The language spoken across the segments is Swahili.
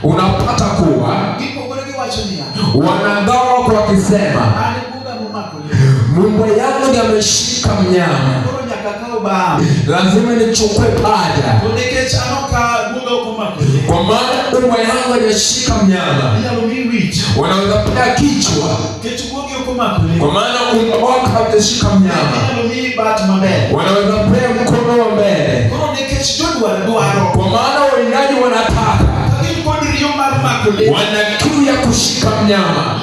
unapata kuwa wanagawa kwa kisema Mungu yangu ndiye ameshika mnyama, lazima nichukue paja, kwa maana Mungu yangu ameshika mnyama. Wanaweza pia kichwa, kwa maana Mungu wako ameshika mnyama. Wanaweza pia mkono wa mbele, kwa maana wawindaji wanataka, wana kiu ya kushika mnyama.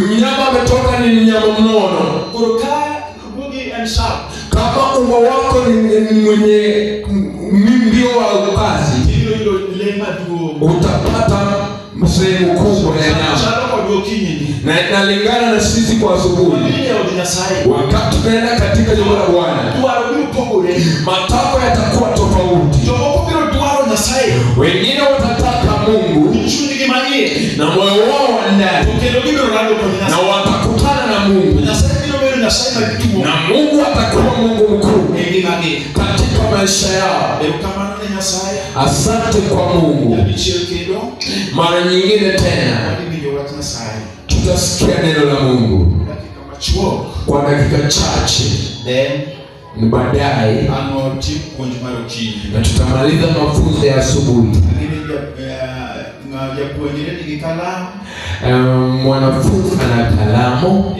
Mnyama ametoka ni mnyama mnono. Kama umbo wako ni mwenye mbio wa kazi, utapata sehemu kubwa ya nyama. Na inalingana na sisi kwa asubuhi, wakati tunaenda katika jumba la Bwana, matakwa yatakuwa tofauti. Wengine watataka Mungu na moyo wao wa ndani, na watakutana na Mungu, na Mungu atakuwa Mungu mkuu katika maisha yao. Asante kwa Mungu. Mara nyingine tena tutasikia neno la Mungu kwa dakika chache, ni baadaye na tutamaliza mafunzo ya asubuhi. Mwanafunzi ana kalamu,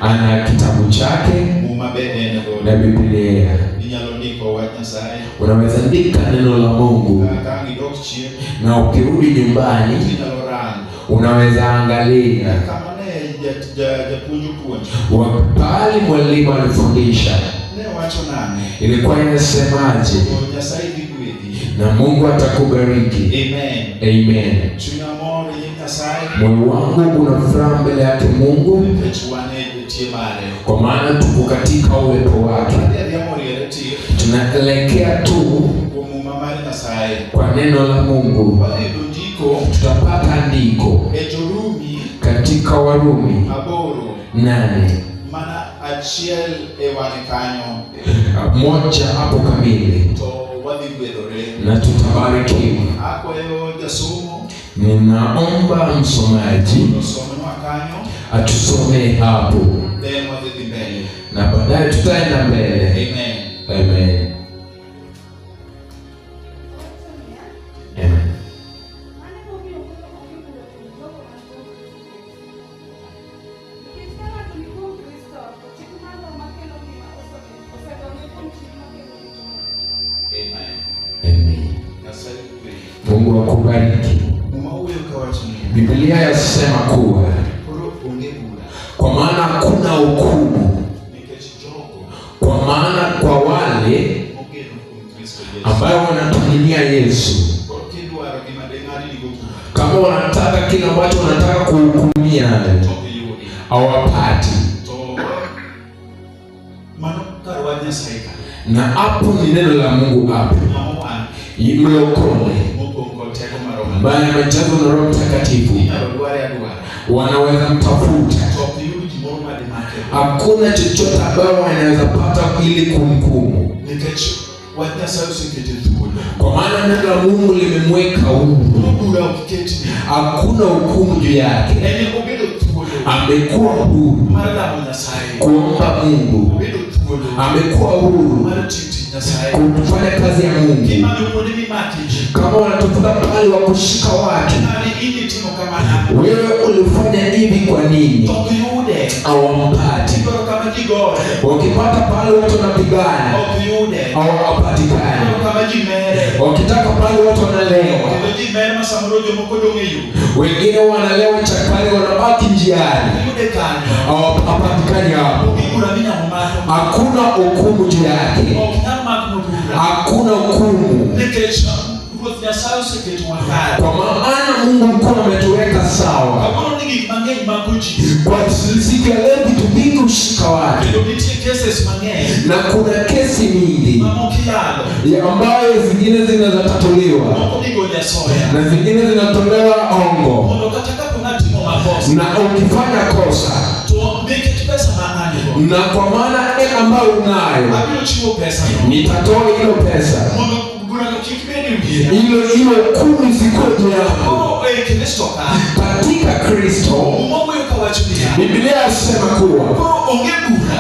ana kitabu chake na Biblia. Unaweza andika neno la Mungu, na ukirudi nyumbani unaweza angalia wakati mwalimu alifundisha ilikuwa inasemaje, na Mungu atakubariki. Amen. Moyo wangu una furaha mbele yake Mungu, kwa maana tuko katika uwepo wake. Tunaelekea tu kwa neno la Mungu. Tutapata andiko katika Warumi 8:1 hapo kamili, na tutabarikiwa. Ninaomba msomaji atusomee hapo, na baadaye tutaenda mbele. Amen. Mungu akubariki. Biblia yasema kuwa kwa maana hakuna hukumu, kwa maana kwa wale ambao wanatumainia Yesu. Kama wanataka kile ambacho wanataka kuhukumia hawapati. Na hapo ni neno la Mungu hapo. Mlokole ambaye amejazwa na Roho Mtakatifu wanaweza mtafuta. Hakuna chochote ambacho wanaweza pata ili kumhukumu, kwa maana neno la Mungu limemweka huru. Hakuna hukumu juu yake. Amekuwa huru kuomba Mungu, amekuwa huru kufanya kazi ya Mungu. Kama wanatafuta pale wa kushika watu, wewe ulifanya hivi kwa nini? Hawampati. Wakipata pale watu wanapigana, hawapatikani. Wakitaka pale watu wanalewa, wengine wanalewa chakari, wanabaki njiani, hawapatikani hapo. Hakuna hukumu juu yake. Hakuna hukumu, kwa maana Mungu mkuu ametuweka sawa. Kwa siku ya leo vitu vingi ushika watu, na kuna kesi mingi ambayo zingine zinatatuliwa na zingine zinatolewa ongo. Na ukifanya kosa, na kwa maana ambayo unayo, nitatoa hiyo pesa Ile hukumu zikoje hapo? Katika Kristo Biblia inasema kuwa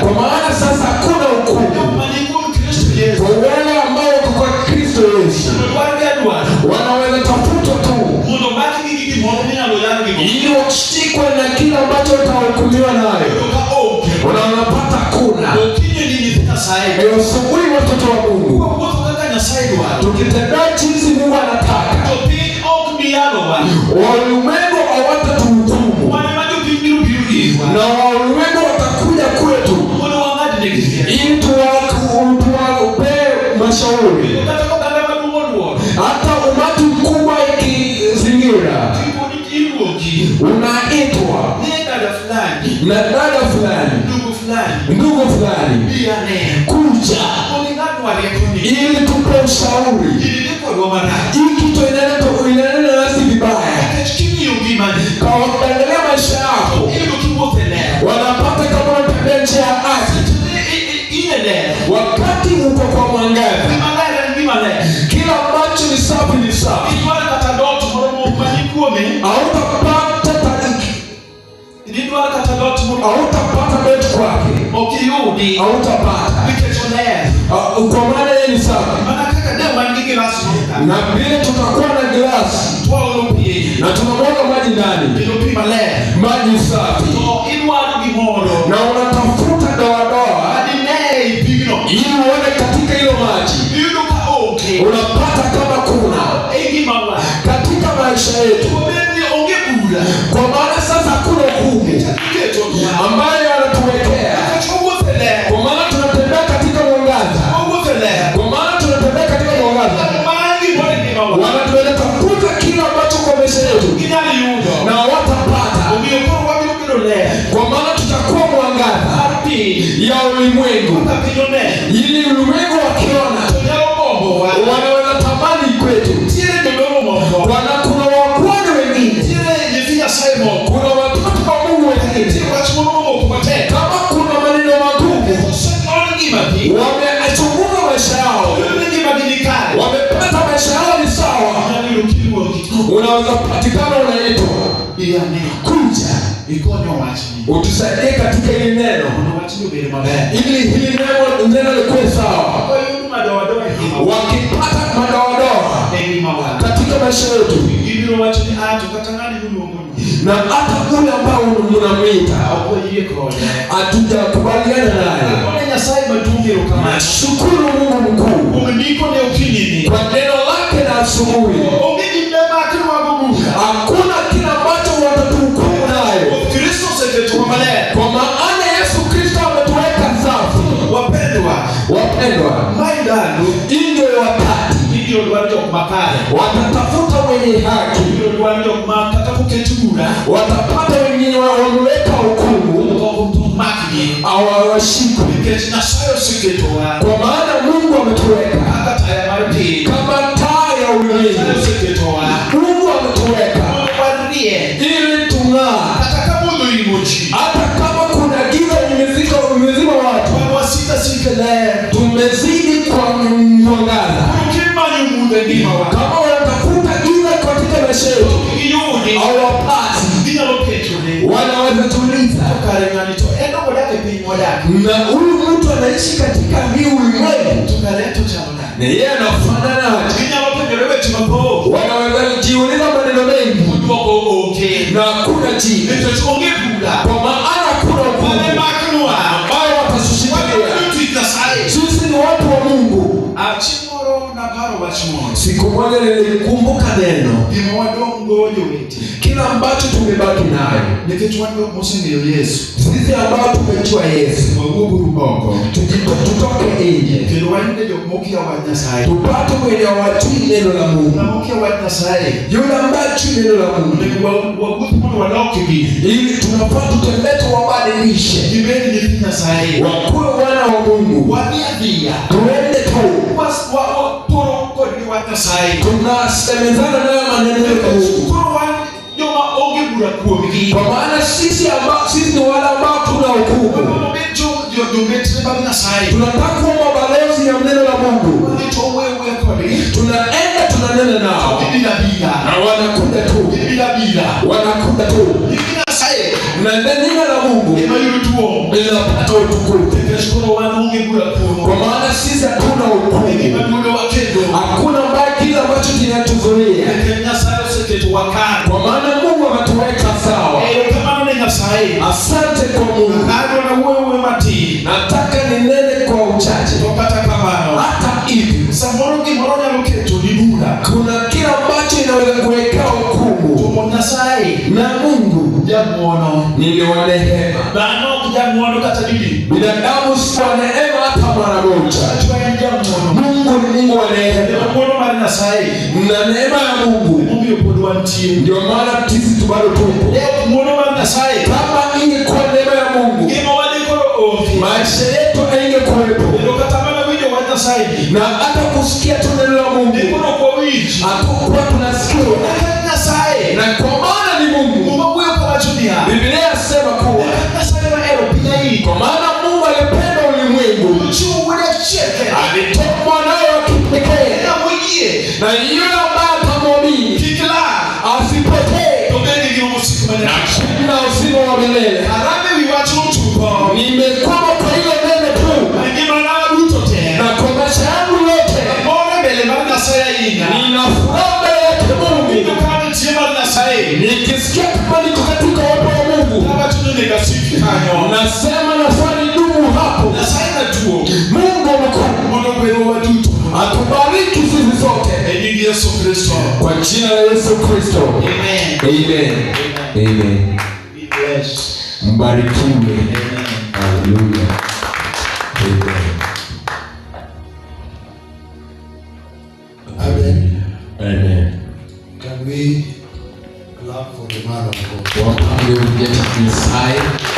kwa maana sasa hakuna hukumu kwa wale ambao wako kwa Kristo Yesu. Wanaweza tafuta tu ili washikwe na kila ambacho watahukumiwa nayo. Wanapata kuna asubuhi watoto wa Mungu tukitembea jinsi Mungu anataka, walimwengu hawatatuhukumu na walimwengu watakuja kwetu ili tuwape mashauri. Hata umati mkubwa ikizingira, unaitwa na dada fulani, ndugu fulani, kuja ili tupe ushauri. Hii kitu inaendelea nasi vibaya kwa kuendelea maisha yako. Wanapata kama unatembea njia ya haki wakati uko kwa mwangaza. Kila ambacho ni safi ni safi. Hautapata tariki, hautapata betu kwake, hautapata kwa maana yeye ni safi. Na vile tutakuwa na glasi na tunamwaga maji ndani, maji safi, na unatafuta doa ili uone katika hilo maji unapata kama kuna katika maisha yetu. Kwa maana sasa kuna hukumu ambayo anatuwekea, kwa maana tunatembea katika mwangaza, kwa maana tunatembea katika mwangaza. Wanatafuta kila ambacho kwa maisha yetu na watapata, kwa maana tutakuwa mwangaza ya ulimwengu, ili ulimwengu wakiona wanaweza tamani kwetu. Kuna wakwani wengine, kuna watoto wa Mungu wengine, kama kuna maneno magumu wamechunguza maisha yao, wamepata maisha yao ni sawa, unaweza patikana, unaitwa kuja utusaidie katika hili neno, ili hili neno likuwe sawa. Wakipata madoadoa katika maisha yetu, na hata ule ambao mnamwita hatujakubaliana naye, shukuru Mungu mkuu kwa neno lake na asubuhi. Hakuna kila ambacho watatuhukumu nayo, kwa maana Yesu Kristo ametuweka safi. Wapendwa, ndio wakati watatafuta mwenye haki, watapata wengine wameweka hukumu awashikwe, kwa maana Mungu ametuweka kama taa ya ulimwengu. Mungu ametuweka ili tung'aa, hata kama kuna giza limezima watu, tumezidi kwa mwangaza. Kama wanatafuta giza katika maisha yetu hawapati, wanaweza tuliza. Na huyu mtu anaishi katika hii ulimwengu, na yeye anafanana, wanaweza jiuliza maneno mengi na kuna jibu, kwa maana kuna hukumu ambayo watasushikilia. Sisi ni watu wa Mungu. Siku moja nilikumbuka neno, kila ambacho tumebaki nayo sisi ambao tumejua Yesu, tutoke nje tupate mwenye watii neno la Mungu, yule ambacho neno la Mungu, ili tunafaa tutembee tuwabadilishe wakuwe wana wa Mungu. Tuende tu tunasemezana nayo maneno ya Mungu, kwa maana sisi ni wale ambao tuna hukumu. Tunataka kuwa mabalozi sauti ya neno la Mungu. Tunaenda tunanena nao na wanakuja tu, wanakuja tu, na neno la Mungu linapata utukufu. Kwa maana sisi hakuna ukweli, hakuna mbaya kile ambacho kinatuzuia. Kwa maana Mungu ametuweka sawa. Asante kwa Mungu. Nataka ninene kwa uchache. Hata hivi kuna kila ambacho inaweza kuweka hukumu, na Mungu niliwanehema. Binadamu si wa neema hata mara moja. Mungu ni Mungu wa neema, na neema ya Mungu ndio maana sisi bado tupo. Kama ingekuwa neema ya Mungu, maisha yetu haingekuwepo, na hata kusikia tu neno la Mungu hatukuwa tunasikia. Na kwa maana ni Mungu, Biblia inasema kuwa kwa maana Mungu alipenda ulimwengu alitoa mwanawe wa kipekee, na yule ambaye atamwamini asipotee na uzima wa milele. Nimekwama kwa hiyo neno tu, na kwa maisha yangu yote nina furaha mbele yake Mungu. Nikisikia kama niko katika uwepo wa Mungu, nasema nafanya dumu hapo. Mungu mkuu atubariki sisi sote kwa jina la Yesu Kristo. Amen. Amen. Mbarikiwe. Hallelujah. Amen. Amen. Can we clap for the man of God? Welcome, we will get inside.